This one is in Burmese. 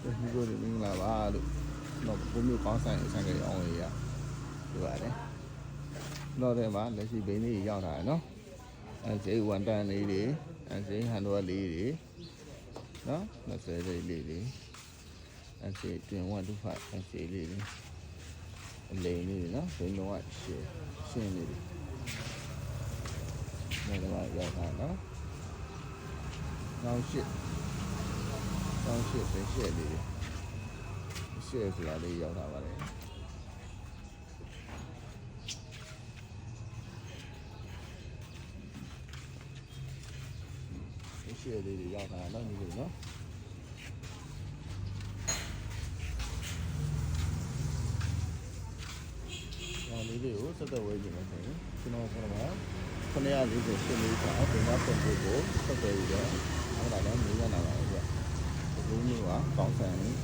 ဒီကိုဒီမင်္ဂလာပါလို့တော့ဘုံမျိုးကောင်းဆိုင်ဆိုင်ကလေးအောင်လေးရဒီပါတယ်တော့တဲ့မှာလက်ရှိဘိန်းလေးရောက်လာတယ်နော်အဲဈေးဝန်တန်လေးတွေအဲဈေးဟန်တော်လေးတွေနော်20လေးတွေအဲဈေးတွင်ဝတ်ဒုဖတ်အဲဈေးလေးတွေအလိန်လေးတွေနော်ဘိန်းတော့ရှင်းလေးတွေဒီမှာရောက်လာနော်နောင်ရှစ်ပဲရှက်လေးတွေရှက်ဆိုတာလေးရောက်လာပါတယ်ရှက်လေးတွေရောက်လာတော့ဒီလိုနော်ောင်လေးတွေကိုစက်သက်ဝဲကြည့်မယ်ဆိုရင်ကျွန်တော်ကတော့948လေးဆိုအောက်တင်ကပုံကိုစက်သက်ပြီးတော့အဲ့ဒါလည်းနေရလာပါပဲဗျဘုံမျိုးကကောင်းဆန်လေး